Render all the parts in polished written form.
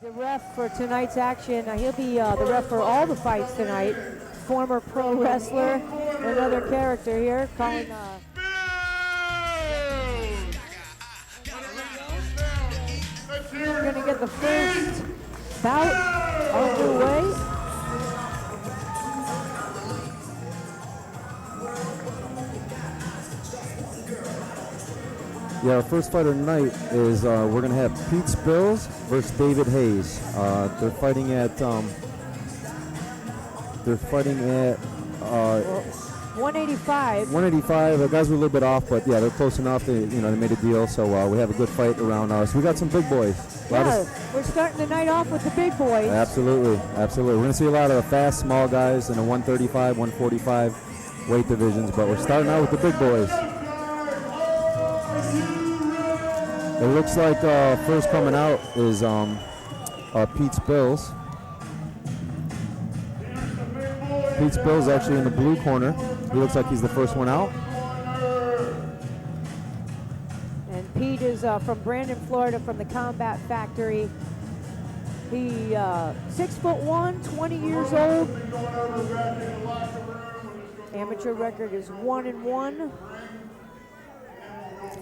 The ref for tonight's action, he'll be the ref for all the fights tonight. Former pro wrestler, another character here, calling. We're gonna get the first bout underway. Yeah, our first fighter tonight is we're going to have Pete Spills versus David Hayes. They're fighting at 185. 185. The guys were a little bit off, but yeah, they're close enough. They made a deal, so we have a good fight around us. We got some big boys. Yeah, we're starting the night off with the big boys. Absolutely. We're going to see a lot of the fast, small guys in the 135, 145 weight divisions, but we're starting out with the big boys. It looks like first coming out is Pete Spills. Pete Spills actually in the blue corner. He looks like he's the first one out. And Pete is from Brandon, Florida, from the Combat Factory. He 6'1", 20 years old. Amateur record is 1-1.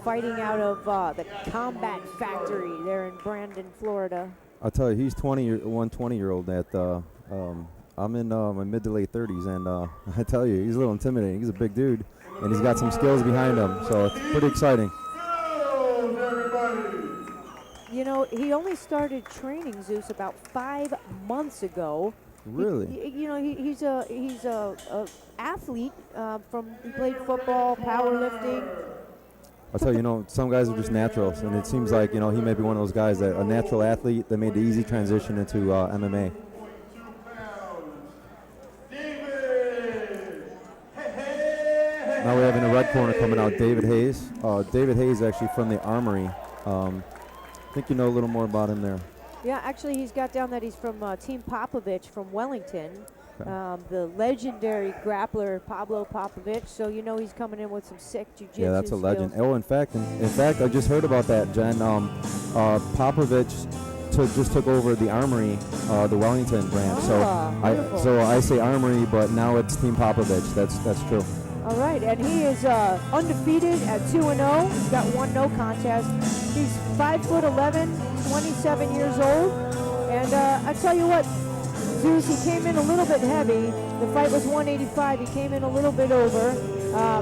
Fighting out of the Combat Factory there in Brandon, Florida. I'll tell you, he's 20-year-old at I'm in my mid to late 30s, and I tell you, he's a little intimidating. He's a big dude, and he's got some skills behind him, so it's pretty exciting. You know, he only started training Zeus about 5 months ago. Really? He's a athlete. He played football, powerlifting. I'll tell you, some guys are just naturals, and it seems like, he may be one of those guys that a natural athlete that made the easy transition into MMA. Now we have in the red corner coming out David Hayes. David Hayes actually from the Armory. I think you know a little more about him there. Yeah, actually he's got down that he's from Team Popovich from Wellington. The legendary grappler Pablo Popovich, so he's coming in with some sick jiu-jitsu. Yeah, that's a legend. skills. Oh, in fact, I just heard about that, Jen. Popovich just took over the Armory, the Wellington brand. So I say Armory, but now it's Team Popovich. That's true. All right, and he is undefeated at 2-0. He's got one no contest. He's 5'11", 27 years old, and I tell you what. Zeus, he came in a little bit heavy. The fight was 185. He came in a little bit over,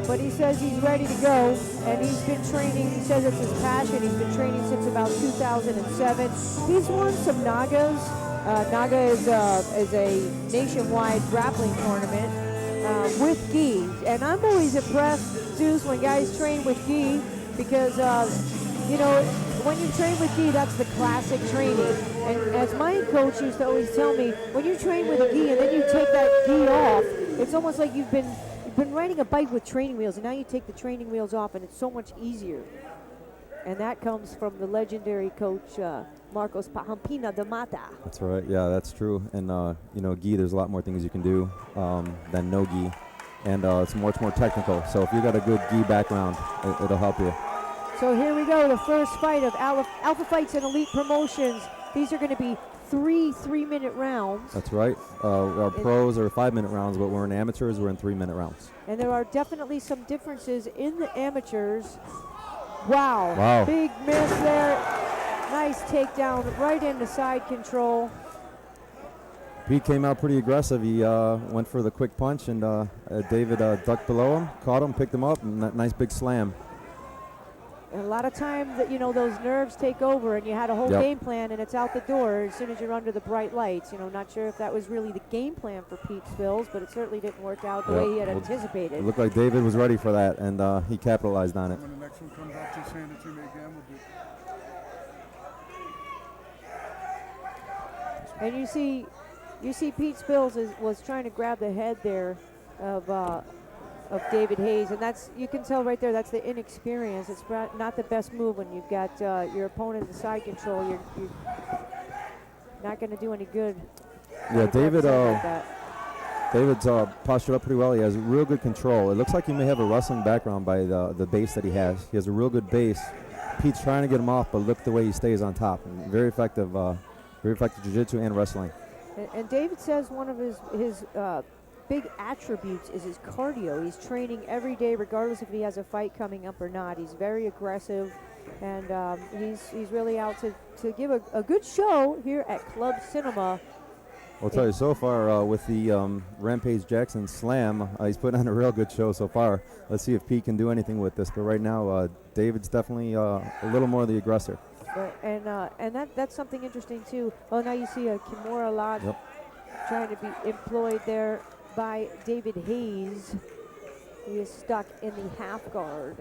but he says he's ready to go, and he's been training. He says it's his passion. He's been training since about 2007. He's won some Nagas. Naga is a nationwide grappling tournament with gi, and I'm always impressed, Zeus, when guys train with gi, because when you train with gi, that's the classic training. And as my coach used to always tell me, when you train with a gi and then you take that gi off, it's almost like you've been riding a bike with training wheels, and now you take the training wheels off, and it's so much easier. And that comes from the legendary coach Marcos Pahampina de Mata. That's right. Yeah, that's true. And gi, there's a lot more things you can do than no gi, and it's much more technical. So if you got a good gi background, it'll help you. So here we go, the first fight of Alpha Fights and Elite Promotions. These are going to be three-minute rounds. That's right. Our pros are 5-minute rounds, but we're in amateurs, we're in 3-minute rounds. And there are definitely some differences in the amateurs. Wow. Big miss there. Nice takedown right into side control. Pete came out pretty aggressive. He went for the quick punch, and David ducked below him, caught him, picked him up, and that nice big slam. And a lot of times that those nerves take over, and you had a whole game plan, and it's out the door as soon as you're under the bright lights. Not sure if that was really the game plan for Pete Spills, but it certainly didn't work out the way he had anticipated. It looked like David was ready for that, and he capitalized on it. When the next one comes out, just hand it to me again. And you see Pete Spills was trying to grab the head there of David Hayes, and you can tell right there, that's the inexperience. It's not the best move when you've got your opponent in side control. You're not going to do any good. Yeah, David's postured up pretty well. He has real good control. It looks like he may have a wrestling background by the base that he has. He has a real good base. Pete's trying to get him off, but look the way he stays on top. And very effective Very effective jiu-jitsu and wrestling. And David says one of his big attributes is his cardio. He's training every day, regardless if he has a fight coming up or not. He's very aggressive, and he's really out to give a good show here at Club Cinema. I'll tell you, so far with the Rampage Jackson Slam, he's putting on a real good show so far. Let's see if Pete can do anything with this. But right now, David's definitely a little more the aggressor. And that's something interesting too. Oh, now you see a Kimura lock trying to be employed there by David Hayes. He is stuck in the half guard.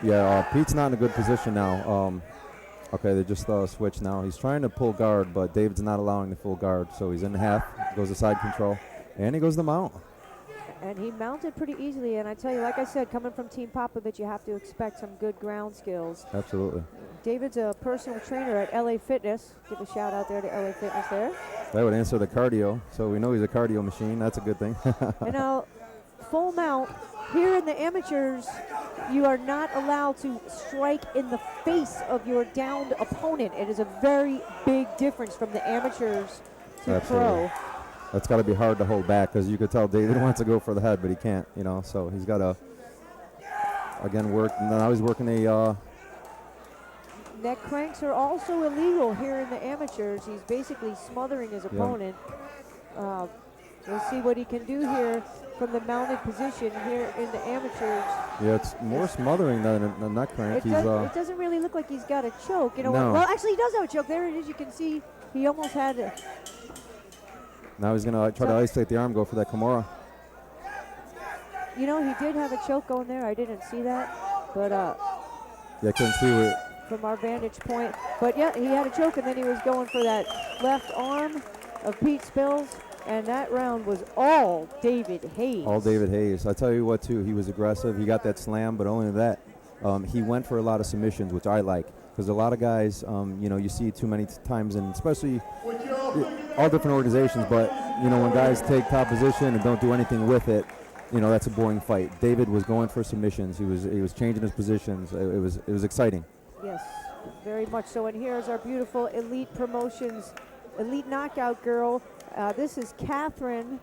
Yeah. Pete's not in a good position now. Okay, they just switched now. He's trying to pull guard, but David's not allowing the full guard. So he's in the half, goes to side control, and he goes to mount. And he mounted pretty easily. And I tell you, like I said, coming from Team Popovich, you have to expect some good ground skills. Absolutely. David's a personal trainer at LA Fitness. Give a shout out there to LA Fitness there. That would answer the cardio. So we know he's a cardio machine. That's a good thing. And now, full mount. Here in the amateurs, you are not allowed to strike in the face of your downed opponent. It is a very big difference from the amateurs to Absolutely. pro. That's got to be hard to hold back, because you could tell David wants to go for the head, but he can't, you know. So he's got to, again, work. Now he's working a... Neck cranks are also illegal here in the amateurs. He's basically smothering his opponent. We'll see what he can do here from the mounted position here in the amateurs. Yeah, it's more smothering than a neck crank. It doesn't really look like he's got a choke. You know, No. well, actually, he does have a choke. There it is. You can see he almost had it. Now he's going to try to isolate the arm, go for that Kimura. You know, he did have a choke going there. I didn't see that, but Yeah, couldn't see it. from our vantage point. But yeah, he had a choke, and then he was going for that left arm of Pete Spills, and that round was all David Hayes. All David Hayes. I tell you what, too, he was aggressive. He got that slam, but only that. He went for a lot of submissions, which I like, because a lot of guys, you know, you see too many times, and especially all different organizations, but, you know, when guys take top position and don't do anything with it, you know, that's a boring fight. David was going for submissions. He was changing his positions. It was exciting. Yes, very much so. And here's our beautiful Elite Promotions, Elite Knockout girl. This is Catherine.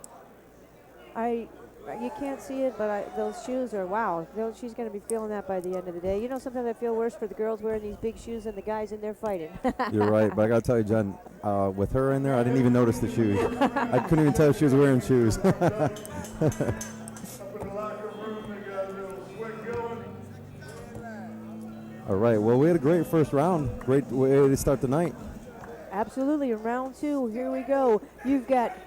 You can't see it, but those shoes are, wow. She's going to be feeling that by the end of the day. You know, sometimes I feel worse for the girls wearing these big shoes than the guys in there fighting. You're right, but I got to tell you, Jen, with her in there, I didn't even notice the shoes. I couldn't even tell she was wearing shoes. All right, well, we had a great first round. Great way to start the night. Absolutely. In round two, here we go. You've got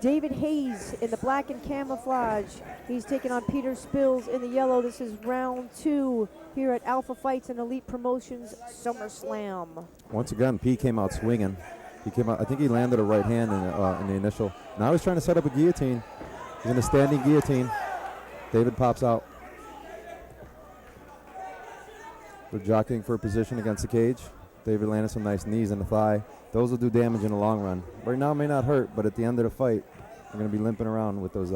David Hayes in the black and camouflage. He's taking on Peter Spills in the yellow. This is round two here at Alpha Fights and Elite Promotions SummerSlam. Once again, Pete came out swinging. He came out, I think he landed a right hand in the initial. Now he's trying to set up a guillotine. He's in a standing guillotine. David pops out. They're jockeying for a position against the cage. David landed some nice knees in the thigh. Those will do damage in the long run. Right now it may not hurt, but at the end of the fight, they're going to be limping around with those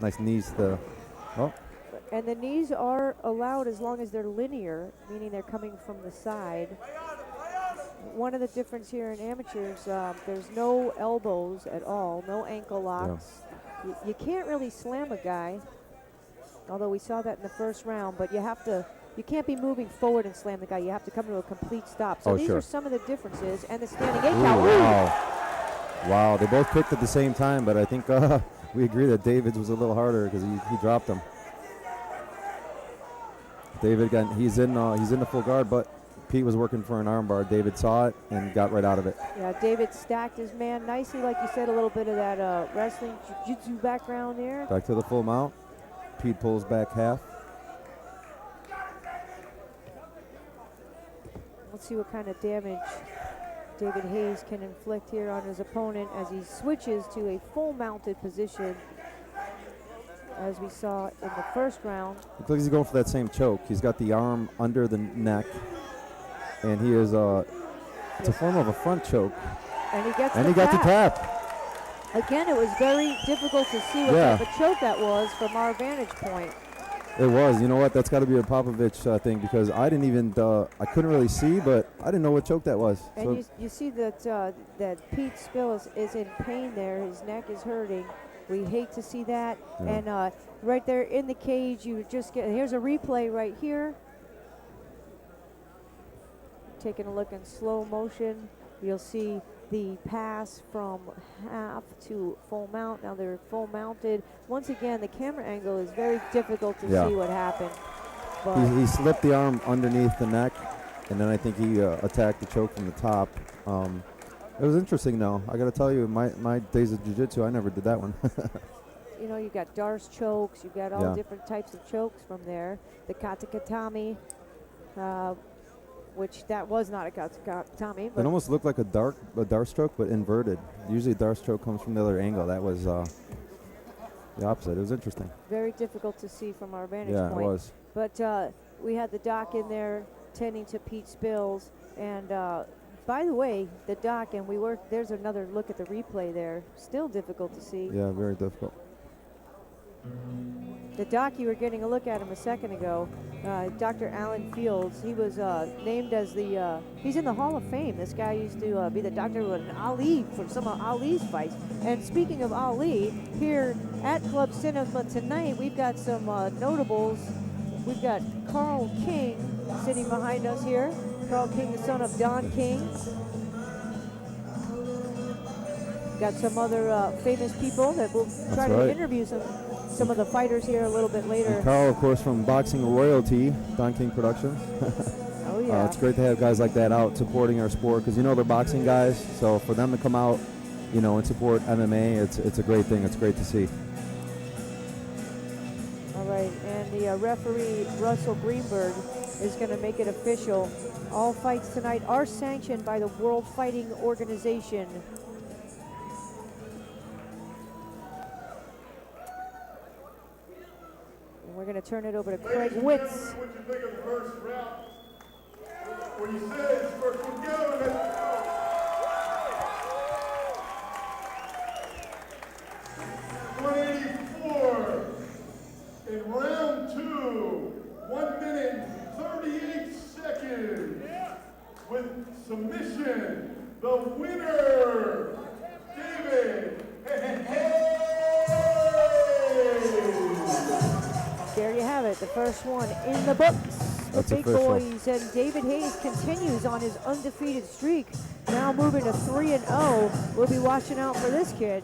nice knees. And the knees are allowed as long as they're linear, meaning they're coming from the side. One of the difference here in amateurs, there's no elbows at all, no ankle locks. Yeah. You can't really slam a guy, although we saw that in the first round, but you can't be moving forward and slam the guy. You have to come to a complete stop. So these are some of the differences. And the standing 8 count. Wow, they both kicked at the same time, but I think we agree that David's was a little harder because he dropped him. David, again, he's in the full guard, but Pete was working for an armbar. David saw it and got right out of it. Yeah, David stacked his man nicely. Like you said, a little bit of that wrestling jiu-jitsu background there. Back to the full mount. Pete pulls back half. Let's see what kind of damage David Hayes can inflict here on his opponent as he switches to a full mounted position, as we saw in the first round. Looks like he's going for that same choke. He's got the arm under the neck, and he is it's a form of a front choke. And he got the tap. Again, it was very difficult to see what type of choke that was from our vantage point. It was. You know what? That's got to be a Popovich thing because I didn't even I couldn't really see, but I didn't know what choke that was. And So you see that that Pete Spill is in pain there. His neck is hurting. We hate to see that. Yeah. And right there in the cage, you just get, here's a replay right here. Taking a look in slow motion, you'll see the pass from half to full mount. Now they're full mounted. Once again, the camera angle is very difficult to see what happened. But he slipped the arm underneath the neck, and then I think he attacked the choke from the top. It was interesting, though. I got to tell you, my days of jiu-jitsu, I never did that one. you know, you got Darce chokes, you got all different types of chokes from there. The katakatami, which that was not a katakatami. It almost looked like a dart stroke, but inverted. Usually a dart stroke comes from the other angle. That was the opposite. It was interesting. Very difficult to see from our vantage point. Yeah, it was. But we had the doc in there tending to Pete Spills. And by the way, the doc, and there's another look at the replay there. Still difficult to see. Yeah, very difficult. The doc, you were getting a look at him a second ago. Dr. Alan Fields, he was named as he's in the Hall of Fame. This guy used to be the doctor with Ali for some of Ali's fights. And speaking of Ali, here at Club Cinema tonight, we've got some notables. We've got Carl King sitting behind us here. Carl King, the son of Don King. Got some other famous people that we'll try to interview some of the fighters here a little bit later. And Carl, of course, from Boxing Royalty, Don King Productions. Oh, yeah. It's great to have guys like that out supporting our sport because, you know, they're boxing guys. So for them to come out, you know, and support MMA, it's a great thing. It's great to see. All right, and the referee, Russell Greenberg, is going to make it official. All fights tonight are sanctioned by the World Fighting Organization. We're going to turn it over to Craig Witz. What you think of the first round? When you said it's first one, go. 184 in round 2, 1 minute 38 seconds. With submission, the winner, David Hayes. There you have it, the first one in the books. That's the big official. boys, and David Hayes continues on his undefeated streak. Now moving to 3-0. We'll be watching out for this kid.